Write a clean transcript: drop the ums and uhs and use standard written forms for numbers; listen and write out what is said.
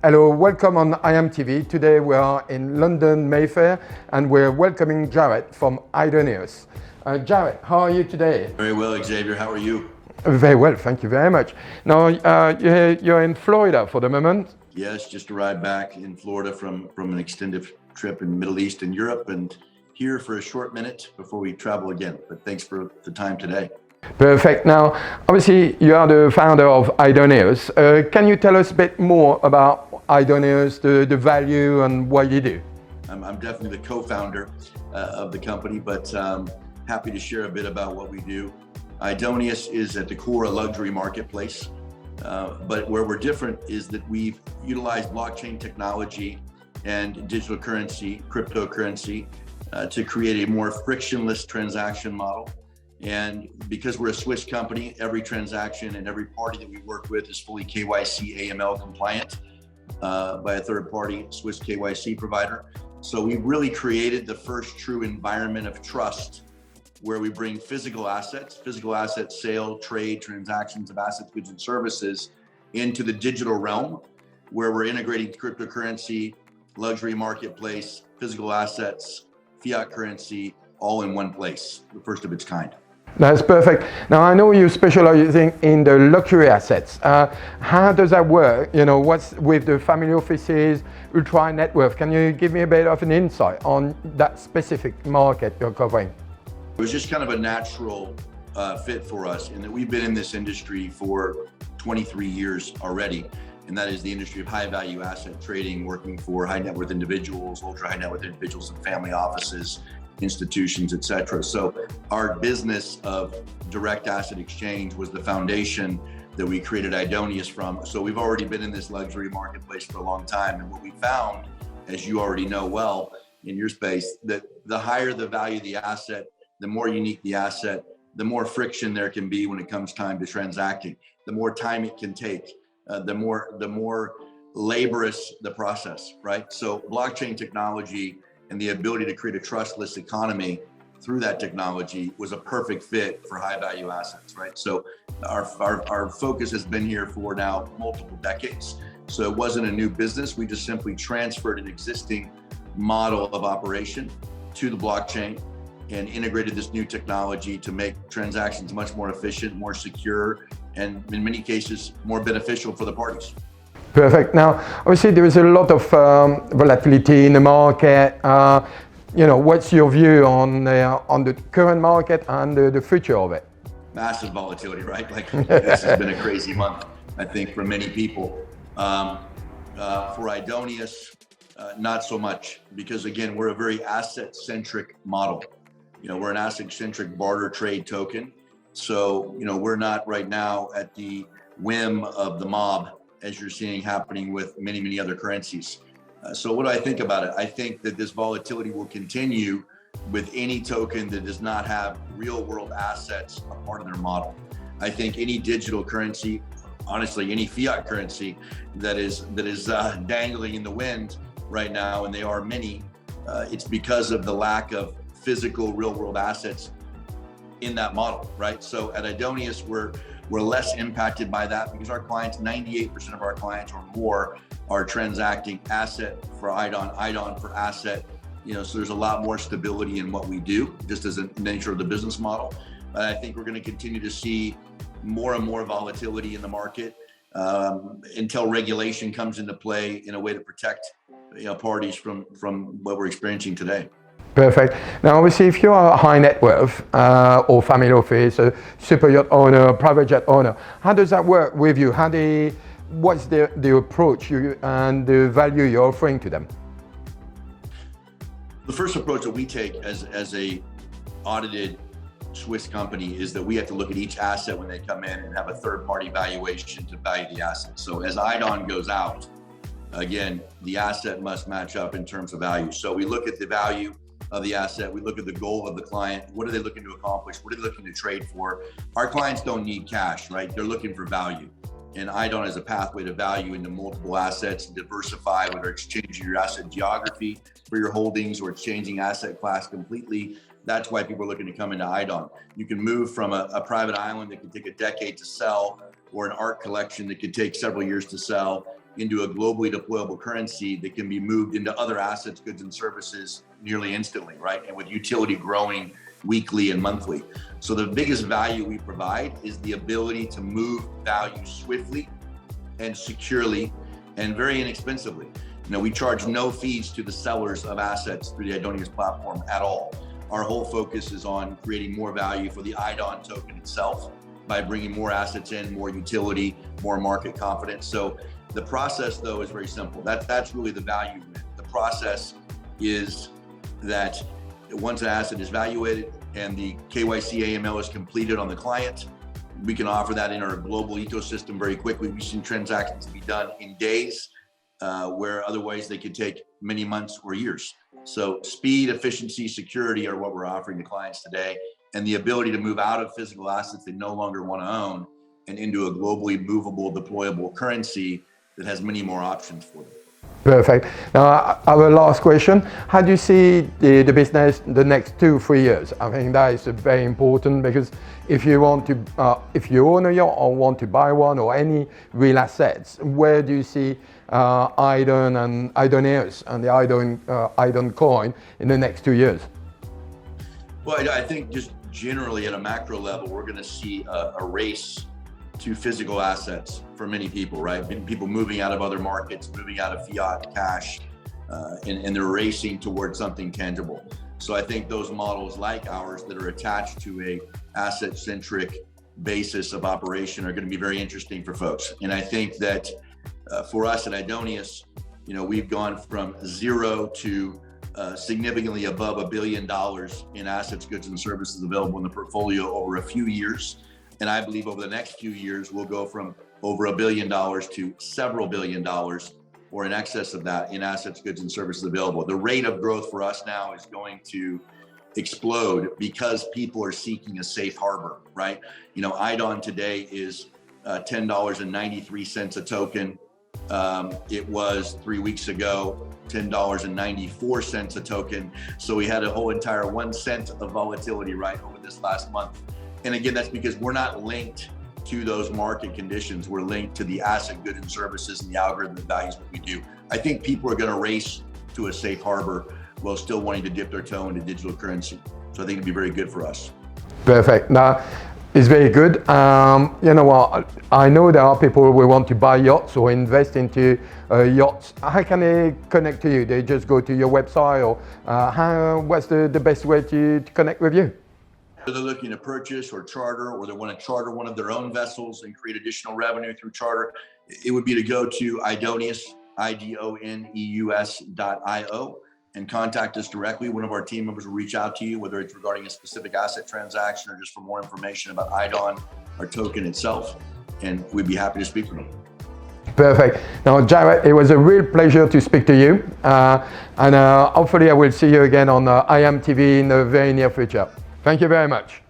Hello, welcome on IMTV. Today we are in London Mayfair and we're welcoming Jarret from Idoneous. Jarret, how are you today? Very well, Xavier. How are you? Very well, thank you very much. Now, you're in Florida for the moment. Yes, just arrived back in Florida from an extended trip in the Middle East and Europe, and here for a short minute before we travel again. But thanks for the time today. Perfect. Now, obviously, you are the founder of Idoneous. Can you tell us a bit more about Idoneous, the value and what you do? I'm definitely the co-founder of the company, but happy to share a bit about what we do. Idoneous is at the core a luxury marketplace, but where we're different is that we've utilized blockchain technology and digital currency, cryptocurrency, to create a more frictionless transaction model. And because we're a Swiss company, every transaction and every party that we work with is fully KYC AML compliant by a third party Swiss KYC provider. So we've really created the first true environment of trust where we bring physical assets sale, trade, transactions of assets, goods and services into the digital realm, where we're integrating cryptocurrency, luxury marketplace, physical assets, fiat currency, all in one place, the first of its kind. That's perfect. Now, I know you specialize in the luxury assets. How does that work? You know, what's with the family offices, ultra net worth? Can you give me a bit of an insight on that specific market you're covering? It was just kind of a natural fit for us in that we've been in this industry for 23 years already. And that is the industry of high value asset trading, working for high net worth individuals, ultra high net worth individuals and family offices, institutions, et cetera. So our business of direct asset exchange was the foundation that we created Idoneous from. So we've already been in this luxury marketplace for a long time. And what we found, as you already know well in your space, that the higher the value of the asset, the more unique the asset, the more friction there can be when it comes time to transacting, the more time it can take, the more laborious the process, right? So blockchain technology and the ability to create a trustless economy through that technology was a perfect fit for high value assets, right? So our focus has been here for now multiple decades. So it wasn't a new business. We just simply transferred an existing model of operation to the blockchain and integrated this new technology to make transactions much more efficient, more secure, and in many cases, more beneficial for the parties. Perfect. Now, obviously, there is a lot of volatility in the market. What's your view on the current market and the future of it? Massive volatility, right? Like this has been a crazy month, I think, for many people. For Idoneous, not so much, because again, we're a very asset-centric model. We're an asset-centric barter trade token. So, we're not right now at the whim of the mob, as you're seeing happening with many, many other currencies. So what do I think about it? I think that this volatility will continue with any token that does not have real world assets a part of their model. I think any digital currency, honestly, any fiat currency that is dangling in the wind right now, and they are many, it's because of the lack of physical real world assets in that model, right? So at Idoneous, we're less impacted by that because our clients, 98% of our clients or more, are transacting asset for IDON for asset. So there's a lot more stability in what we do, just as a nature of the business model. But I think we're going to continue to see more and more volatility in the market until regulation comes into play in a way to protect parties from what we're experiencing today. Perfect. Now, obviously, if you are a high net worth or family office, a super yacht owner, private jet owner, how does that work with you? What's the approach and the value you're offering to them? The first approach that we take as a audited Swiss company is that we have to look at each asset when they come in and have a third party valuation to value the asset. So as IDON goes out, again, the asset must match up in terms of value. So we look at the value of the asset. We look at the goal of the client. What are they looking to accomplish? What are they looking to trade for? Our clients don't need cash, right? They're looking for value. And IDON is a pathway to value into multiple assets, diversify, whether it's changing your asset geography for your holdings or changing asset class completely. That's why people are looking to come into IDON. You can move from a private island that can take a decade to sell, or an art collection that could take several years to sell, into a globally deployable currency that can be moved into other assets, goods, and services nearly instantly, right? And with utility growing weekly and monthly. So the biggest value we provide is the ability to move value swiftly and securely and very inexpensively. We charge no fees to the sellers of assets through the Idonius platform at all. Our whole focus is on creating more value for the IDON token itself by bringing more assets in, more utility, more market confidence. So the process, though, is very simple. That's really the value. The process is that once an asset is valuated and the KYC AML is completed on the client, we can offer that in our global ecosystem very quickly. We've seen transactions be done in days, where otherwise they could take many months or years. So speed, efficiency, security are what we're offering to clients today, and the ability to move out of physical assets they no longer want to own and into a globally movable, deployable currency that has many more options for them. Perfect. Now, our last question, how do you see the business the next 2-3 years? I think that is very important, because if you want to, if you own a yacht or want to buy one or any real assets, where do you see IDON and Idonius and the IDON coin in the next 2 years? Well, I think just generally at a macro level, we're going to see a race to physical assets for many people, right? People moving out of other markets, moving out of fiat cash, and they're racing towards something tangible. So I think those models like ours that are attached to a asset-centric basis of operation are going to be very interesting for folks. And I think that for us at Idonius, we've gone from zero to significantly above $1 billion in assets, goods, and services available in the portfolio over a few years. And I believe over the next few years, we'll go from over $1 billion to several $1 billion or in excess of that in assets, goods, and services available. The rate of growth for us now is going to explode because people are seeking a safe harbor, right? IDON today is $10.93 a token. It was 3 weeks ago, $10.94 a token. So we had a whole entire 1 cent of volatility right over this last month. And again, that's because we're not linked to those market conditions. We're linked to the asset, goods, and services and the algorithm that values what we do. I think people are going to race to a safe harbor while still wanting to dip their toe into digital currency. So I think it'd be very good for us. Perfect. Now, it's very good. You know what? I know there are people who want to buy yachts or invest into yachts. How can they connect to you? They just go to your website, or what's the best way to connect with you? They're looking to purchase or charter, or they want to charter one of their own vessels and create additional revenue through charter, it would be to go to Idonius, IDONEUS.io, and contact us directly. One of our team members will reach out to you, whether it's regarding a specific asset transaction or just for more information about IDON, our token itself, and we'd be happy to speak with you. Perfect. Now, Jarret, it was a real pleasure to speak to you, and hopefully I will see you again on IMTV in the very near future. Thank you very much.